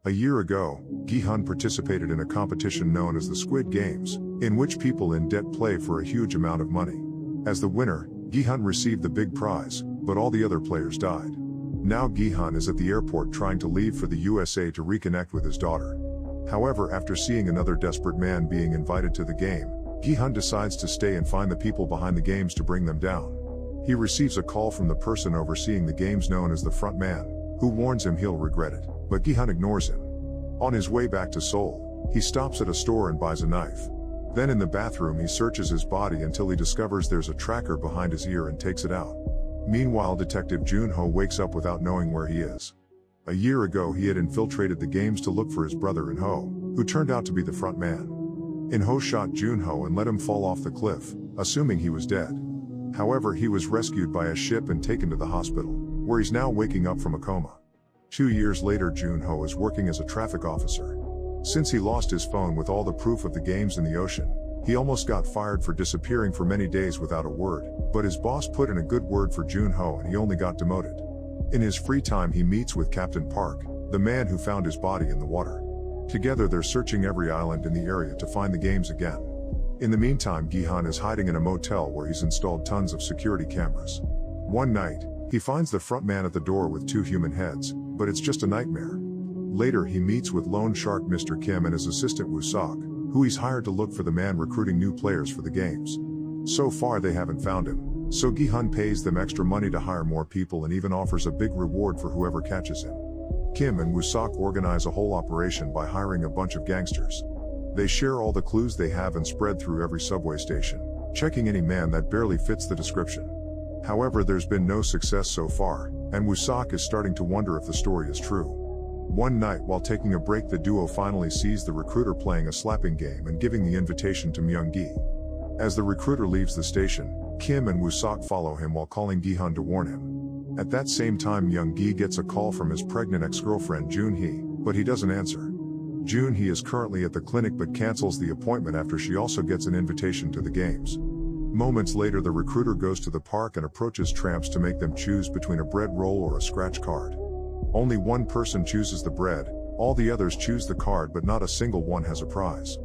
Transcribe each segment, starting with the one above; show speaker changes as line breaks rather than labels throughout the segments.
A year ago, Gi-hun participated in a competition known as the Squid Games, in which people in debt play for a huge amount of money. As the winner, Gi-hun received the big prize, but all the other players died. Now Gi-hun is at the airport trying to leave for the USA to reconnect with his daughter. However, after seeing another desperate man being invited to the game, Gi-hun decides to stay and find the people behind the games to bring them down. He receives a call from the person overseeing the games known as the front man, who warns him he'll regret it, but Gi-hun ignores him. On his way back to Seoul, he stops at a store and buys a knife. Then in the bathroom he searches his body until he discovers there's a tracker behind his ear and takes it out. Meanwhile, Detective Jun-ho wakes up without knowing where he is. A year ago he had infiltrated the games to look for his brother In-ho, who turned out to be the front man. In-ho shot Jun-ho and let him fall off the cliff, assuming he was dead. However, he was rescued by a ship and taken to the hospital, where he's now waking up from a coma. 2 years later, Jun-ho is working as a traffic officer. Since he lost his phone with all the proof of the games in the ocean, he almost got fired for disappearing for many days without a word, but his boss put in a good word for Jun-ho and he only got demoted. In his free time he meets with Captain Park, the man who found his body in the water. Together they're searching every island in the area to find the games again. In the meantime, Gi-hun is hiding in a motel where he's installed tons of security cameras. One night, he finds the front man at the door with 2 human heads, but it's just a nightmare. Later he meets with loan shark Mr. Kim and his assistant Woo-sok, who he's hired to look for the man recruiting new players for the games. So far they haven't found him, so Gi-hun pays them extra money to hire more people and even offers a big reward for whoever catches him. Kim and Woo-sok organize a whole operation by hiring a bunch of gangsters. They share all the clues they have and spread through every subway station, checking any man that barely fits the description. However, there's been no success so far, and Woo-sok is starting to wonder if the story is true. One night while taking a break, the duo finally sees the recruiter playing a slapping game and giving the invitation to Myung-gi. As the recruiter leaves the station, Kim and Woo-sok follow him while calling Gi-hun to warn him. At that same time, Myung-gi gets a call from his pregnant ex-girlfriend Jun-hee, but he doesn't answer. Jun-hee is currently at the clinic but cancels the appointment after she also gets an invitation to the games. Moments later, the recruiter goes to the park and approaches tramps to make them choose between a bread roll or a scratch card. Only one person chooses the bread, all the others choose the card, but not a single one has a prize.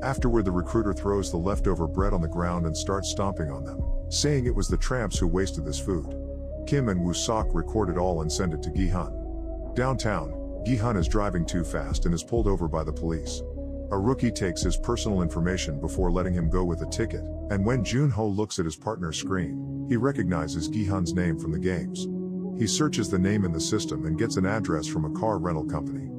Afterward, the recruiter throws the leftover bread on the ground and starts stomping on them, saying it was the tramps who wasted this food. Kim and Woo-sok record it all and send it to Gi-hun. Downtown, Gi-hun is driving too fast and is pulled over by the police. A rookie takes his personal information before letting him go with a ticket, and when Jun-ho looks at his partner's screen, he recognizes Gi-hun's name from the games. He searches the name in the system and gets an address from a car rental company.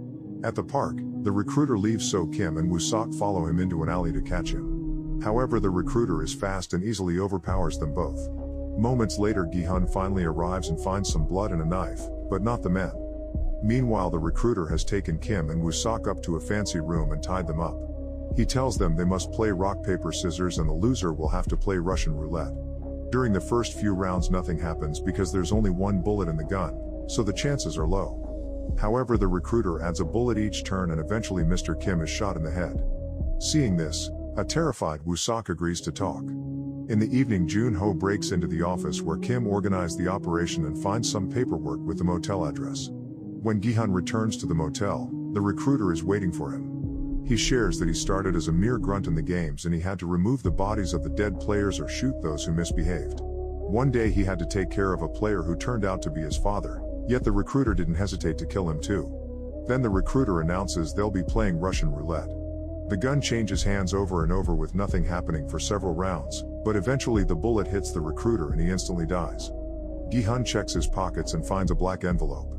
At the park, the recruiter leaves, so Kim and Woo-sok follow him into an alley to catch him. However, the recruiter is fast and easily overpowers them both. Moments later, Gi-hun finally arrives and finds some blood and a knife, but not the men. Meanwhile, the recruiter has taken Kim and Woo-sok up to a fancy room and tied them up. He tells them they must play rock, paper, scissors and the loser will have to play Russian roulette. During the first few rounds nothing happens because there's only one bullet in the gun, so the chances are low. However, the recruiter adds a bullet each turn and eventually Mr. Kim is shot in the head. Seeing this, a terrified Woo-sok agrees to talk. In the evening, Jun-ho breaks into the office where Kim organized the operation and finds some paperwork with the motel address. When Gi-hun returns to the motel, the recruiter is waiting for him. He shares that he started as a mere grunt in the games and he had to remove the bodies of the dead players or shoot those who misbehaved. One day he had to take care of a player who turned out to be his father, yet the recruiter didn't hesitate to kill him too. Then the recruiter announces they'll be playing Russian roulette. The gun changes hands over and over with nothing happening for several rounds, but eventually the bullet hits the recruiter and he instantly dies. Gi-hun checks his pockets and finds a black envelope.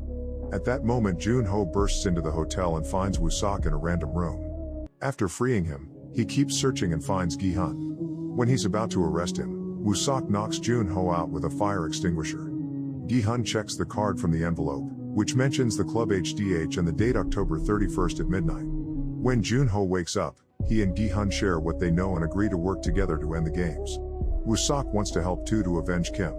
At that moment, Jun-ho bursts into the hotel and finds Woo-sok in a random room. After freeing him, he keeps searching and finds Gi-hun. When he's about to arrest him, Woo-sok knocks Jun-ho out with a fire extinguisher. Gi-hun checks the card from the envelope, which mentions the club HDH and the date October 31st at midnight. When Jun-ho wakes up, he and Gi-hun share what they know and agree to work together to end the games. Woo-sok wants to help too to avenge Kim.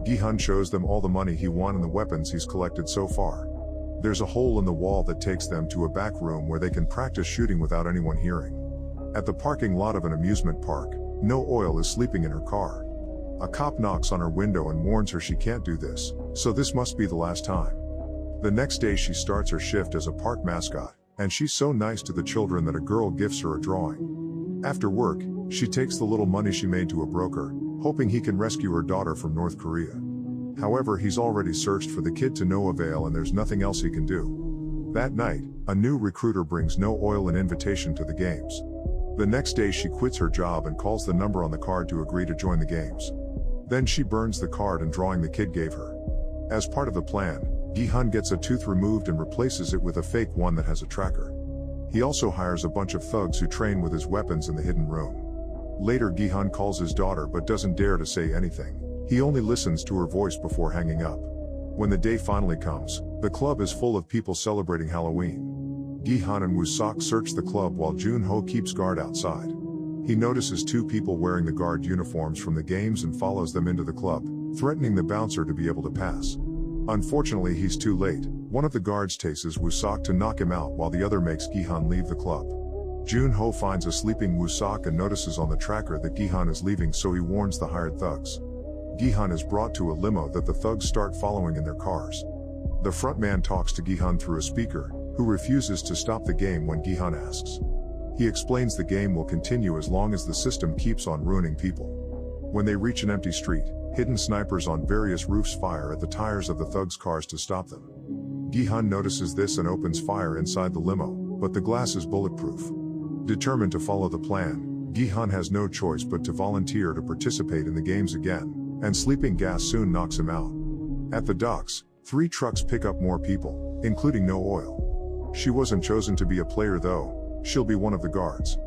Gi-hun shows them all the money he won and the weapons he's collected so far. There's a hole in the wall that takes them to a back room where they can practice shooting without anyone hearing. At the parking lot of an amusement park, No Oil is sleeping in her car. A cop knocks on her window and warns her she can't do this, so this must be the last time. The next day she starts her shift as a park mascot, and she's so nice to the children that a girl gifts her a drawing. After work, she takes the little money she made to a broker, hoping he can rescue her daughter from North Korea. However, he's already searched for the kid to no avail and there's nothing else he can do. That night, a new recruiter brings no oil an invitation to the games. The next day she quits her job and calls the number on the card to agree to join the games. Then she burns the card and drawing the kid gave her. As part of the plan, Gi-hun gets a tooth removed and replaces it with a fake one that has a tracker. He also hires a bunch of thugs who train with his weapons in the hidden room. Later Gi-hun calls his daughter but doesn't dare to say anything. He only listens to her voice before hanging up. When the day finally comes, the club is full of people celebrating Halloween. Gi-hun and Woo-sok search the club while Jun-ho keeps guard outside. He notices two people wearing the guard uniforms from the games and follows them into the club, threatening the bouncer to be able to pass. Unfortunately, he's too late. One of the guards chases Woo-sok to knock him out while the other makes Gi-hun leave the club. Jun-ho finds a sleeping Woo-sok and notices on the tracker that Gi-hun is leaving, so he warns the hired thugs. Gi-hun is brought to a limo that the thugs start following in their cars. The frontman talks to Gi-hun through a speaker, who refuses to stop the game when Gi-hun asks. He explains the game will continue as long as the system keeps on ruining people. When they reach an empty street, hidden snipers on various roofs fire at the tires of the thugs' cars to stop them. Gi-hun notices this and opens fire inside the limo, but the glass is bulletproof. Determined to follow the plan, Gi-hun has no choice but to volunteer to participate in the games again, and sleeping gas soon knocks him out. At the docks, 3 trucks pick up more people, including no oil. She wasn't chosen to be a player though, she'll be one of the guards.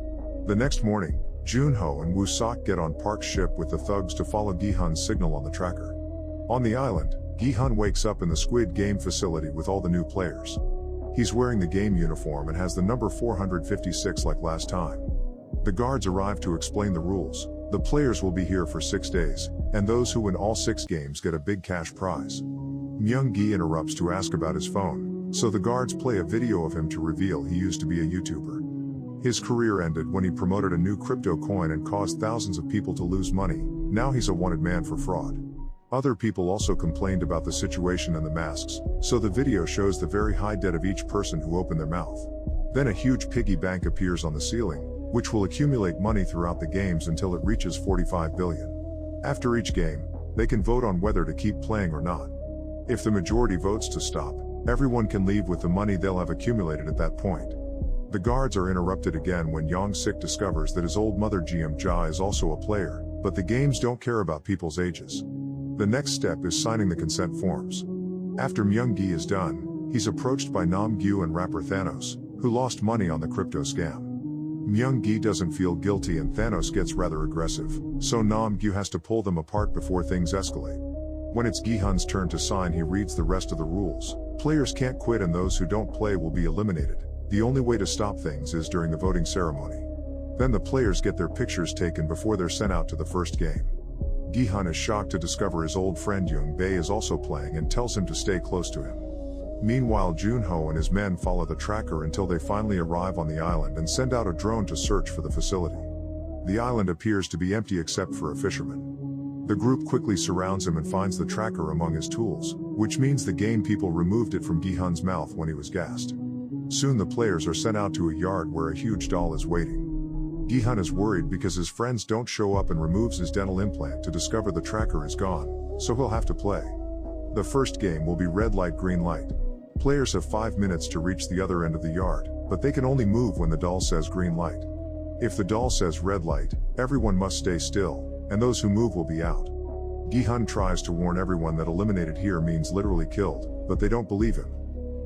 The next morning, Jun-ho and Woo-sok get on Park's ship with the thugs to follow Gi-hun's signal on the tracker. On the island, Gi-hun wakes up in the Squid Game facility with all the new players. He's wearing the game uniform and has the number 456 like last time. The guards arrive to explain the rules. The players will be here for 6 days, and those who win all 6 games get a big cash prize. Myung-gi interrupts to ask about his phone, so the guards play a video of him to reveal he used to be a YouTuber. His career ended when he promoted a new crypto coin and caused thousands of people to lose money. Now he's a wanted man for fraud. Other people also complained about the situation and the masks, so the video shows the very high debt of each person who opened their mouth. Then a huge piggy bank appears on the ceiling, which will accumulate money throughout the games until it reaches 45 billion. After each game, they can vote on whether to keep playing or not. If the majority votes to stop, everyone can leave with the money they'll have accumulated at that point. The guards are interrupted again when Young-sik discovers that his old mother Jeom-ja is also a player, but the games don't care about people's ages. The next step is signing the consent forms. After Myung-gi is done, he's approached by Nam-gyu and rapper Thanos, who lost money on the crypto scam. Myung-gi doesn't feel guilty and Thanos gets rather aggressive, so Nam-gyu has to pull them apart before things escalate. When it's Gi-hun's turn to sign, he reads the rest of the rules. Players can't quit and those who don't play will be eliminated. The only way to stop things is during the voting ceremony. Then the players get their pictures taken before they're sent out to the first game. Gi-hun is shocked to discover his old friend Young-bae is also playing and tells him to stay close to him. Meanwhile, Jun-ho and his men follow the tracker until they finally arrive on the island and send out a drone to search for the facility. The island appears to be empty except for a fisherman. The group quickly surrounds him and finds the tracker among his tools, which means the game people removed it from Gi-hun's mouth when he was gassed. Soon the players are sent out to a yard where a huge doll is waiting. Gi-hun is worried because his friends don't show up and removes his dental implant to discover the tracker is gone, so he'll have to play. The first game will be red light green light. Players have 5 minutes to reach the other end of the yard, but they can only move when the doll says green light. If the doll says red light, everyone must stay still, and those who move will be out. Gi-hun tries to warn everyone that eliminated here means literally killed, but they don't believe him.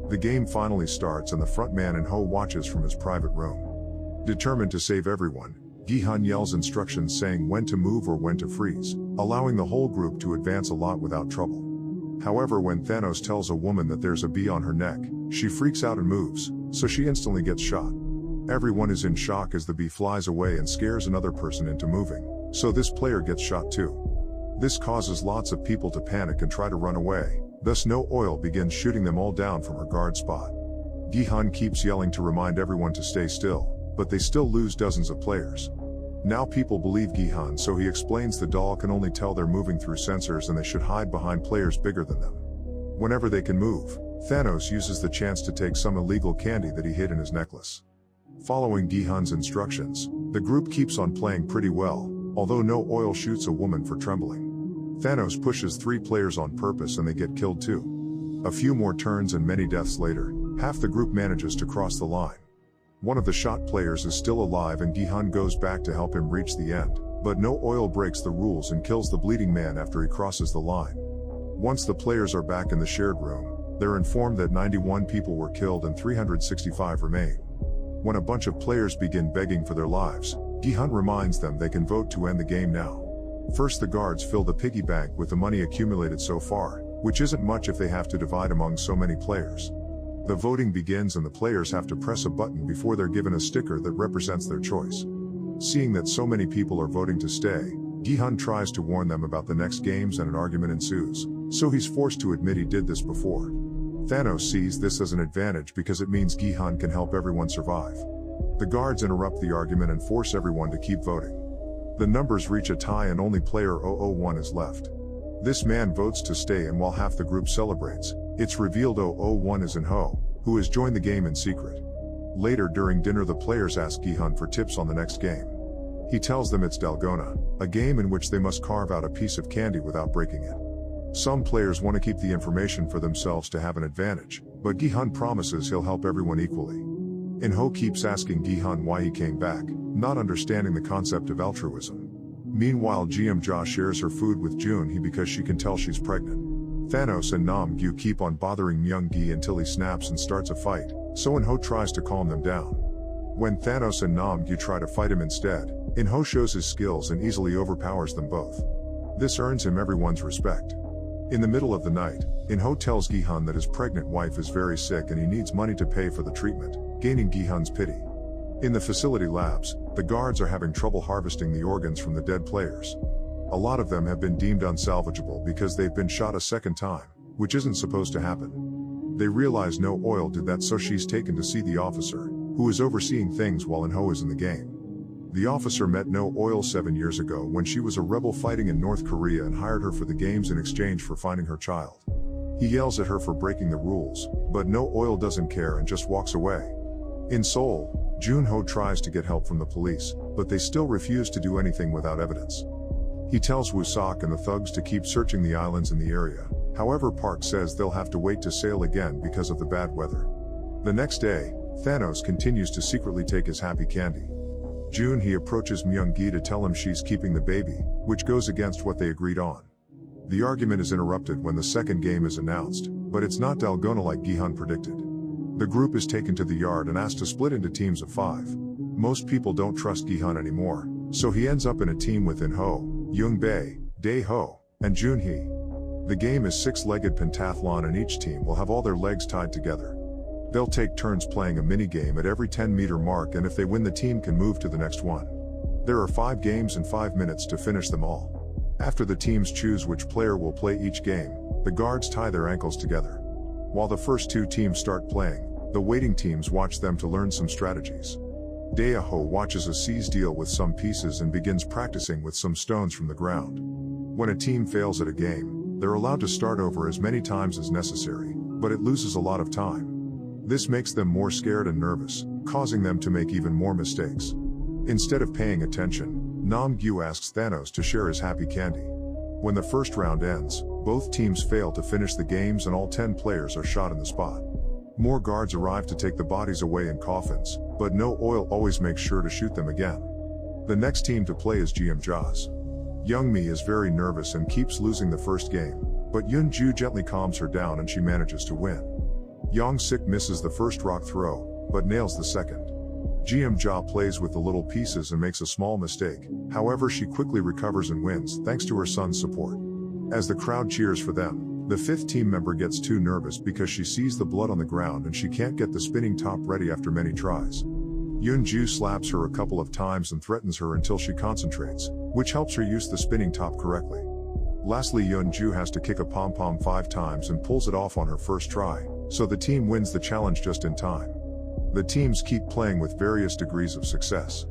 The game finally starts and the frontman In-ho watches from his private room. Determined to save everyone, Gi-hun yells instructions saying when to move or when to freeze, allowing the whole group to advance a lot without trouble. However, when Thanos tells a woman that there's a bee on her neck, she freaks out and moves, so she instantly gets shot. Everyone is in shock as the bee flies away and scares another person into moving, so this player gets shot too. This causes lots of people to panic and try to run away, thus No Oil begins shooting them all down from her guard spot. Gi-hun keeps yelling to remind everyone to stay still, but they still lose dozens of players. Now people believe Gi-hun, so he explains the doll can only tell they're moving through sensors and they should hide behind players bigger than them. Whenever they can move, Thanos uses the chance to take some illegal candy that he hid in his necklace. Following Gi-hun's instructions, the group keeps on playing pretty well, although no oil shoots a woman for trembling. Thanos pushes 3 players on purpose and they get killed too. A few more turns and many deaths later, half the group manages to cross the line. One of the shot players is still alive and Gi-hun goes back to help him reach the end, but no oil breaks the rules and kills the bleeding man after he crosses the line. Once the players are back in the shared room, they're informed that 91 people were killed and 365 remain. When a bunch of players begin begging for their lives, Gi-hun reminds them they can vote to end the game now. First, the guards fill the piggy bank with the money accumulated so far, which isn't much if they have to divide among so many players. The voting begins and the players have to press a button before they're given a sticker that represents their choice. Seeing that so many people are voting to stay, Gi-hun tries to warn them about the next games and an argument ensues, so he's forced to admit he did this before. Thanos sees this as an advantage because it means Gi-hun can help everyone survive. The guards interrupt the argument and force everyone to keep voting. The numbers reach a tie and only player 001 is left. This man votes to stay, and while half the group celebrates, it's revealed 001 is In-ho, who has joined the game in secret. Later during dinner, the players ask Gi-hun for tips on the next game. He tells them it's Dalgona, a game in which they must carve out a piece of candy without breaking it. Some players want to keep the information for themselves to have an advantage, but Gi-hun promises he'll help everyone equally. In-ho keeps asking Gi-hun why he came back, not understanding the concept of altruism. Meanwhile, Jeom-ja shares her food with Junhee because she can tell she's pregnant. Thanos and Nam-gyu keep on bothering Myung-gi until he snaps and starts a fight, so In-ho tries to calm them down. When Thanos and Nam-gyu try to fight him instead, In-ho shows his skills and easily overpowers them both. This earns him everyone's respect. In the middle of the night, In-ho tells Gi-hun that his pregnant wife is very sick and he needs money to pay for the treatment, gaining Gi-hun's pity. In the facility labs, the guards are having trouble harvesting the organs from the dead players. A lot of them have been deemed unsalvageable because they've been shot a second time, which isn't supposed to happen. They realize no oil did that, so she's taken to see the officer, who is overseeing things while In-ho is in the game. The officer met No Oil 7 years ago when she was a rebel fighting in North Korea and hired her for the games in exchange for finding her child. He yells at her for breaking the rules, but No Oil doesn't care and just walks away. In Seoul, Junho tries to get help from the police, but they still refuse to do anything without evidence. He tells Woo-sok and the thugs to keep searching the islands in the area. However, Park says they'll have to wait to sail again because of the bad weather. The next day, Thanos continues to secretly take his happy candy. Junhee approaches Myung-gi to tell him she's keeping the baby, which goes against what they agreed on. The argument is interrupted when the second game is announced, but it's not Dalgona like Gi-hun predicted. The group is taken to the yard and asked to split into teams of 5. Most people don't trust Gi-hun anymore, so he ends up in a team with In-ho, Young-bae, Dae-ho, and Junhee. The game is 6-legged pentathlon and each team will have all their legs tied together. They'll take turns playing a mini-game at every 10-meter mark, and if they win, the team can move to the next one. There are 5 games and 5 minutes to finish them all. After the teams choose which player will play each game, the guards tie their ankles together. While the first 2 teams start playing, the waiting teams watch them to learn some strategies. Dae-ho watches a seize deal with some pieces and begins practicing with some stones from the ground. When a team fails at a game, they're allowed to start over as many times as necessary, but it loses a lot of time. This makes them more scared and nervous, causing them to make even more mistakes. Instead of paying attention, Nam-gyu asks Thanos to share his happy candy. When the first round ends, both teams fail to finish the games and all 10 players are shot in the spot. More guards arrive to take the bodies away in coffins, but No Oil always makes sure to shoot them again. The next team to play is Jeom-ja's. Young-mi is very nervous and keeps losing the first game, but Yoon-ju gently calms her down and she manages to win. Young-sik misses the first rock throw, but nails the second. Jeom-ja plays with the little pieces and makes a small mistake, however she quickly recovers and wins thanks to her son's support. As the crowd cheers for them, the 5th team member gets too nervous because she sees the blood on the ground and she can't get the spinning top ready after many tries. Yoon-ju slaps her a couple of times and threatens her until she concentrates, which helps her use the spinning top correctly. Lastly, Yoon-ju has to kick a pom-pom 5 times and pulls it off on her first try, so the team wins the challenge just in time. The teams keep playing with various degrees of success.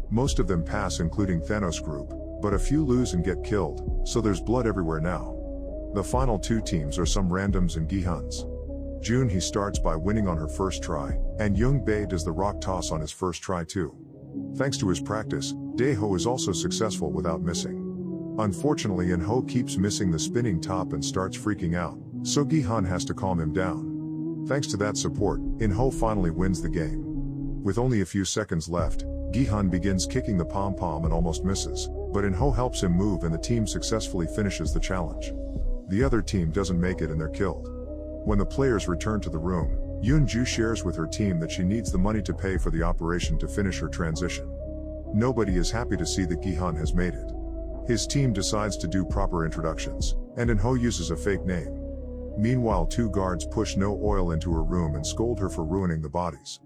Most of them pass, including Thanos' group, but a few lose and get killed, so there's blood everywhere now. The final 2 teams are some randoms and Gi-huns. Jun-hee starts by winning on her first try, and Young-bae does the rock toss on his first try too. Thanks to his practice, Dae-ho is also successful without missing. Unfortunately, In-ho keeps missing the spinning top and starts freaking out, so Gi-hun has to calm him down. Thanks to that support, In-ho finally wins the game. With only a few seconds left, Gi-hun begins kicking the pom-pom and almost misses, but In-ho helps him move and the team successfully finishes the challenge. The other team doesn't make it and they're killed. When the players return to the room, Yoon-ju shares with her team that she needs the money to pay for the operation to finish her transition. Nobody is happy to see that Gi-hun has made it. His team decides to do proper introductions, and In-ho uses a fake name. Meanwhile, two guards push No Oil into her room and scold her for ruining the bodies.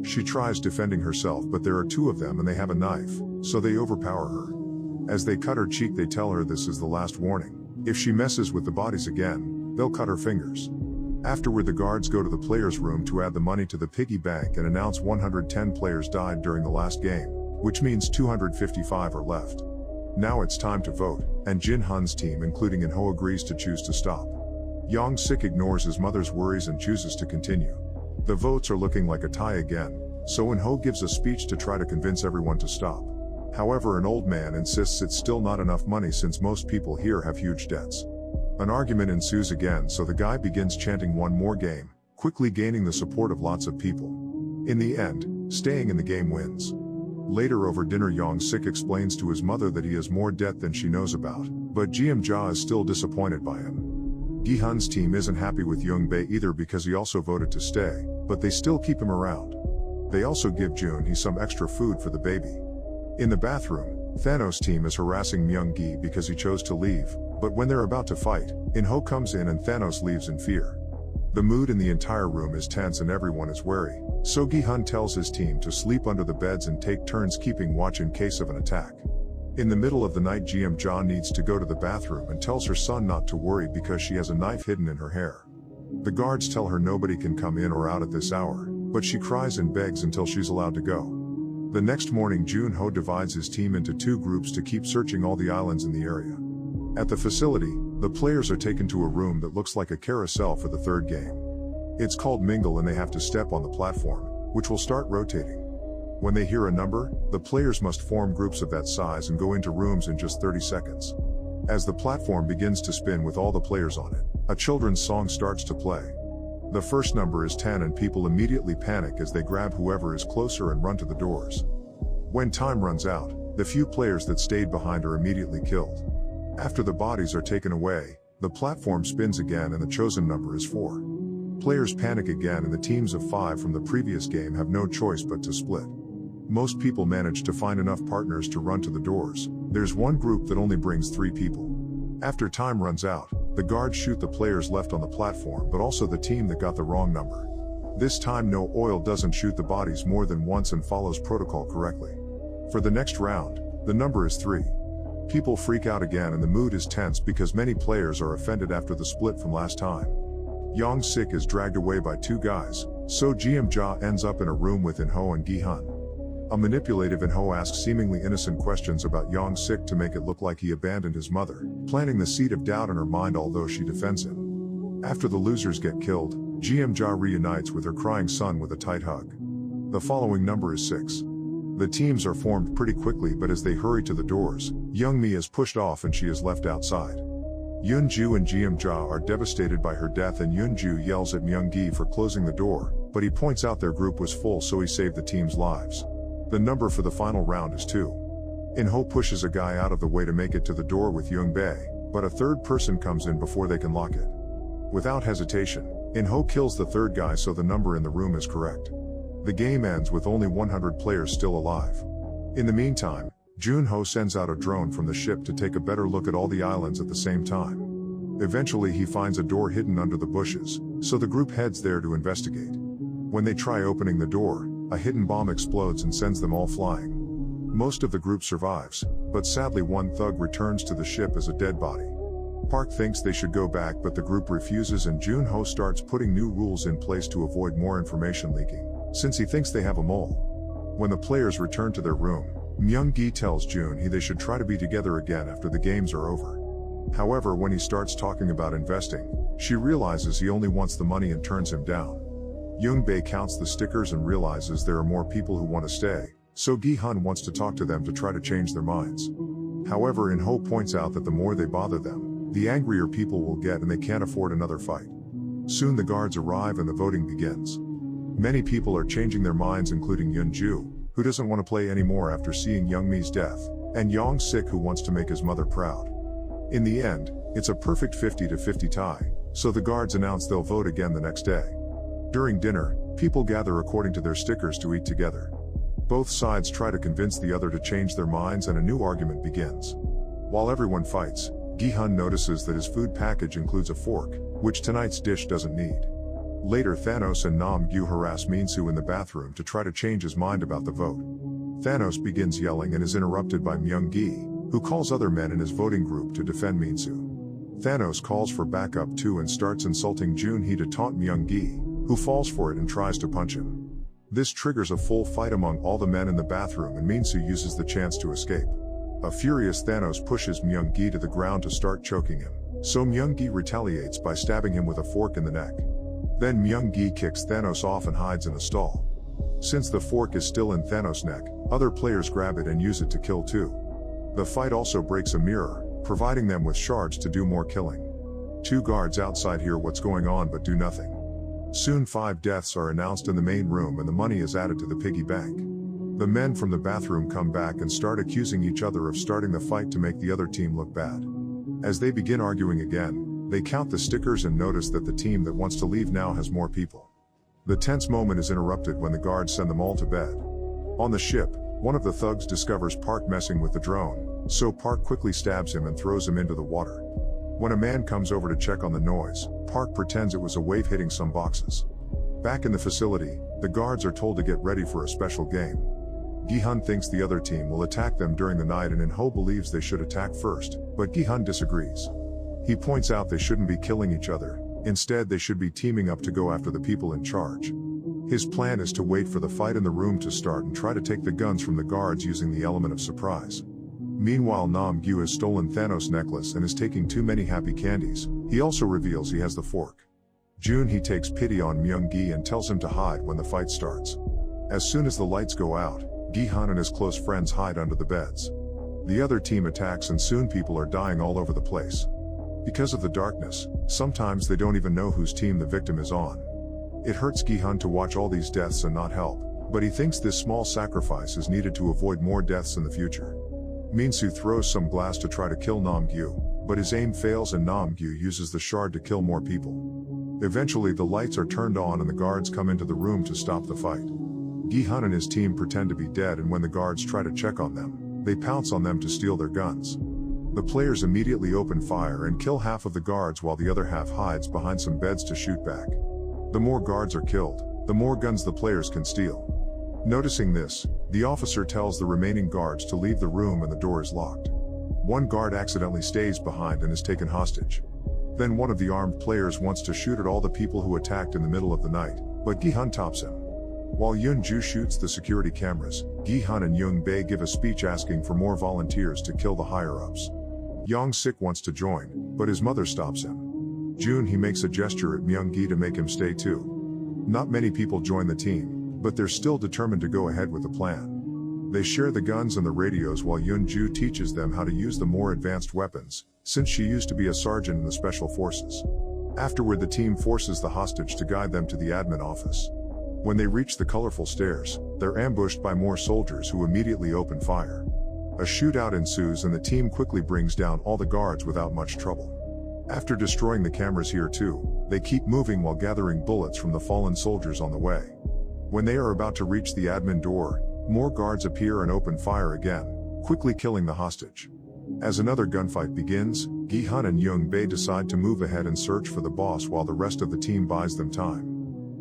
She tries defending herself, but there are two of them and they have a knife, so they overpower her. As they cut her cheek, they tell her this is the last warning. If she messes with the bodies again, they'll cut her fingers. Afterward, the guards go to the players' room to add the money to the piggy bank and announce 110 players died during the last game, which means 255 are left. Now it's time to vote, and Jin-hun's team, including In-ho, agrees to choose to stop. Young-sik ignores his mother's worries and chooses to continue. The votes are looking like a tie again, so In-ho gives a speech to try to convince everyone to stop. However, an old man insists it's still not enough money since most people here have huge debts. An argument ensues again, so the guy begins chanting one more game, quickly gaining the support of lots of people. In the end, staying in the game wins. Later over dinner, Young-sik explains to his mother that he has more debt than she knows about, but Jeom-ja is still disappointed by him. Gi-hun's team isn't happy with Young-bae either because he also voted to stay, but they still keep him around. They also give Jun-hee some extra food for the baby. In the bathroom, Thanos' team is harassing Myung-gi because he chose to leave, but when they're about to fight, In-ho comes in and Thanos leaves in fear. The mood in the entire room is tense and everyone is wary, so Gi-hun tells his team to sleep under the beds and take turns keeping watch in case of an attack. In the middle of the night, Jeom-ja needs to go to the bathroom and tells her son not to worry because she has a knife hidden in her hair. The guards tell her nobody can come in or out at this hour, but she cries and begs until she's allowed to go. The next morning, Jun-ho divides his team into two groups to keep searching all the islands in the area. At the facility, the players are taken to a room that looks like a carousel for the third game. It's called Mingle and they have to step on the platform, which will start rotating. When they hear a number, the players must form groups of that size and go into rooms in just 30 seconds. As the platform begins to spin with all the players on it, a children's song starts to play. The first number is 10 and people immediately panic as they grab whoever is closer and run to the doors. When time runs out, the few players that stayed behind are immediately killed. After the bodies are taken away, the platform spins again and the chosen number is 4. Players panic again and the teams of 5 from the previous game have no choice but to split. Most people manage to find enough partners to run to the doors. There's one group that only brings 3 people. After time runs out, the guards shoot the players left on the platform but also the team that got the wrong number. This time No Oil doesn't shoot the bodies more than once and follows protocol correctly. For the next round, the number is 3. People freak out again and the mood is tense because many players are offended after the split from last time. Young-sik is dragged away by 2 guys, so Jeom-ja ends up in a room with In-ho and Gi-hun. A manipulative In-ho asks seemingly innocent questions about Young-sik to make it look like he abandoned his mother, planting the seed of doubt in her mind although she defends him. After the losers get killed, Jeom-ja reunites with her crying son with a tight hug. The following number is 6. The teams are formed pretty quickly but as they hurry to the doors, Young-mi is pushed off and she is left outside. Yoon-ju and Jeom-ja are devastated by her death and Yoon-ju yells at Myung-gi for closing the door, but he points out their group was full so he saved the team's lives. The number for the final round is 2. In-ho pushes a guy out of the way to make it to the door with Young-bae, but a third person comes in before they can lock it. Without hesitation, In-ho kills the third guy so the number in the room is correct. The game ends with only 100 players still alive. In the meantime, Jun-ho sends out a drone from the ship to take a better look at all the islands at the same time. Eventually he finds a door hidden under the bushes, so the group heads there to investigate. When they try opening the door, a hidden bomb explodes and sends them all flying. Most of the group survives, but sadly one thug returns to the ship as a dead body. Park thinks they should go back but the group refuses and Jun-ho starts putting new rules in place to avoid more information leaking, since he thinks they have a mole. When the players return to their room, Myung-gi tells Jun-hee they should try to be together again after the games are over. However, when he starts talking about investing, She realizes he only wants the money and turns him down. Yoongbei counts the stickers and realizes there are more people who want to stay, so Gi-hun wants to talk to them to try to change their minds. However, In-ho points out that the more they bother them, the angrier people will get and they can't afford another fight. Soon the guards arrive and the voting begins. Many people are changing their minds, including Yoon-ju, who doesn't want to play anymore after seeing Young-mi's death, and Yong-sik, who wants to make his mother proud. In the end, it's a perfect 50-50 tie, so the guards announce they'll vote again the next day. During dinner, people gather according to their stickers to eat together. Both sides try to convince the other to change their minds and a new argument begins. While everyone fights, Gi-hun notices that his food package includes a fork, which tonight's dish doesn't need. Later, Thanos and Nam-gyu harass Min-soo in the bathroom to try to change his mind about the vote. Thanos begins yelling and is interrupted by Myung-gi, who calls other men in his voting group to defend Min-soo. Thanos calls for backup too and starts insulting Joon-hee to taunt Myung-gi, who falls for it and tries to punch him. This triggers a full fight among all the men in the bathroom and Min-soo uses the chance to escape. A furious Thanos pushes Myung-gi to the ground to start choking him, so Myung-gi retaliates by stabbing him with a fork in the neck. Then Myung-gi kicks Thanos off and hides in a stall. Since the fork is still in Thanos' neck, other players grab it and use it to kill too. The fight also breaks a mirror, providing them with shards to do more killing. Two guards outside hear what's going on but do nothing. Soon 5 deaths are announced in the main room and the money is added to the piggy bank. The men from the bathroom come back and start accusing each other of starting the fight to make the other team look bad. As they begin arguing again, they count the stickers and notice that the team that wants to leave now has more people. The tense moment is interrupted when the guards send them all to bed. On the ship, one of the thugs discovers Park messing with the drone, so Park quickly stabs him and throws him into the water. When a man comes over to check on the noise, Park pretends it was a wave hitting some boxes. Back in the facility, the guards are told to get ready for a special game. Gi-hun thinks the other team will attack them during the night and In-ho believes they should attack first, but Gi-hun disagrees. He points out they shouldn't be killing each other, instead they should be teaming up to go after the people in charge. His plan is to wait for the fight in the room to start and try to take the guns from the guards using the element of surprise. Meanwhile, Nam-gyu has stolen Thanos' necklace and is taking too many happy candies. He also reveals he has the fork. Joon-hee takes pity on Myung-gi and tells him to hide when the fight starts. As soon as the lights go out, Gi-hun and his close friends hide under the beds. The other team attacks and soon people are dying all over the place. Because of the darkness, sometimes they don't even know whose team the victim is on. It hurts Gi-hun to watch all these deaths and not help, but he thinks this small sacrifice is needed to avoid more deaths in the future. Min-soo throws some glass to try to kill Nam-gyu, but his aim fails and Nam-gyu uses the shard to kill more people. Eventually the lights are turned on and the guards come into the room to stop the fight. Gi-hun and his team pretend to be dead and when the guards try to check on them, they pounce on them to steal their guns. The players immediately open fire and kill half of the guards while the other half hides behind some beds to shoot back. The more guards are killed, the more guns the players can steal. Noticing this, the officer tells the remaining guards to leave the room and the door is locked. One guard accidentally stays behind and is taken hostage. Then one of the armed players wants to shoot at all the people who attacked in the middle of the night, but Gi-hun tops him. While Yoon-ju shoots the security cameras, Gi-hun and Yoon-bae give a speech asking for more volunteers to kill the higher-ups. Yong-sik wants to join, but his mother stops him. Joon-hee makes a gesture at Myung-gi to make him stay too. Not many people join the team, but they're still determined to go ahead with the plan. They share the guns and the radios while Yoon-ju teaches them how to use the more advanced weapons, since she used to be a sergeant in the special forces. Afterward, the team forces the hostage to guide them to the admin office. When they reach the colorful stairs, they're ambushed by more soldiers who immediately open fire. A shootout ensues and the team quickly brings down all the guards without much trouble. After destroying the cameras here too, they keep moving while gathering bullets from the fallen soldiers on the way. When they are about to reach the admin door, more guards appear and open fire again, quickly killing the hostage. As another gunfight begins, Gi-hun and Yoon-bae decide to move ahead and search for the boss while the rest of the team buys them time.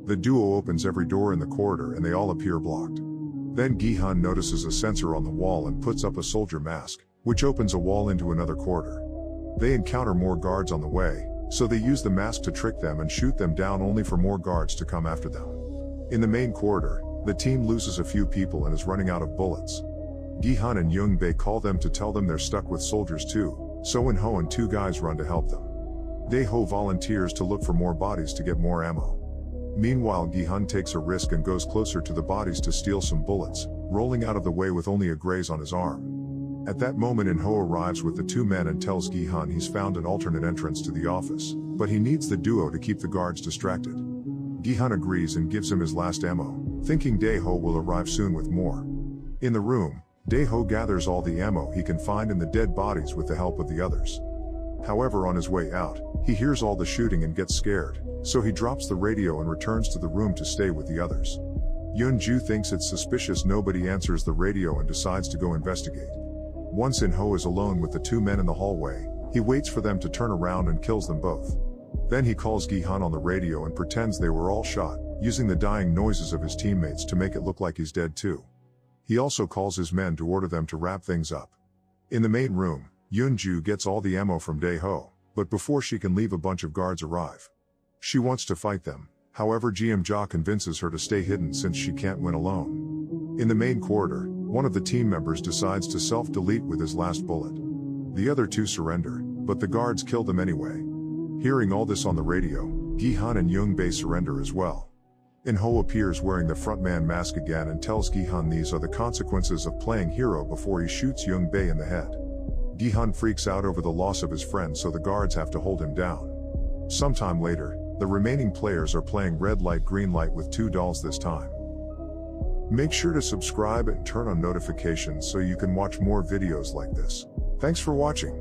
The duo opens every door in the corridor and they all appear blocked. Then Gi-hun notices a sensor on the wall and puts up a soldier mask, which opens a wall into another corridor. They encounter more guards on the way, so they use the mask to trick them and shoot them down only for more guards to come after them. In the main corridor, the team loses a few people and is running out of bullets. Gi-hun and Yoon-bae call them to tell them they're stuck with soldiers too, so In-ho and 2 guys run to help them. Dae-ho volunteers to look for more bodies to get more ammo. Meanwhile, Gi-hun takes a risk and goes closer to the bodies to steal some bullets, rolling out of the way with only a graze on his arm. At that moment, In-ho arrives with the two men and tells Gi-hun he's found an alternate entrance to the office, but he needs the duo to keep the guards distracted. Gi-hun agrees and gives him his last ammo, thinking Dae-ho will arrive soon with more. In the room, Dae-ho gathers all the ammo he can find in the dead bodies with the help of the others. However, on his way out, he hears all the shooting and gets scared, so he drops the radio and returns to the room to stay with the others. Yeon-ju thinks it's suspicious nobody answers the radio and decides to go investigate. Once In-ho is alone with the two men in the hallway, he waits for them to turn around and kills them both. Then he calls Gi-hun on the radio and pretends they were all shot, using the dying noises of his teammates to make it look like he's dead too. He also calls his men to order them to wrap things up. In the main room, Yeon-ju gets all the ammo from Dae-ho, but before she can leave, a bunch of guards arrive. She wants to fight them, however Jeom-ja convinces her to stay hidden since she can't win alone. In the main corridor, one of the team members decides to self-delete with his last bullet. The other two surrender, but the guards kill them anyway. Hearing all this on the radio, Gi-hun and Young-bae surrender as well. In-ho appears wearing the frontman mask again and tells Gi-hun these are the consequences of playing hero before he shoots Young-bae in the head. Gi-hun freaks out over the loss of his friend, so the guards have to hold him down. Sometime later, the remaining players are playing red light green light with two dolls this time. Make sure to subscribe and turn on notifications so you can watch more videos like this. Thanks for watching.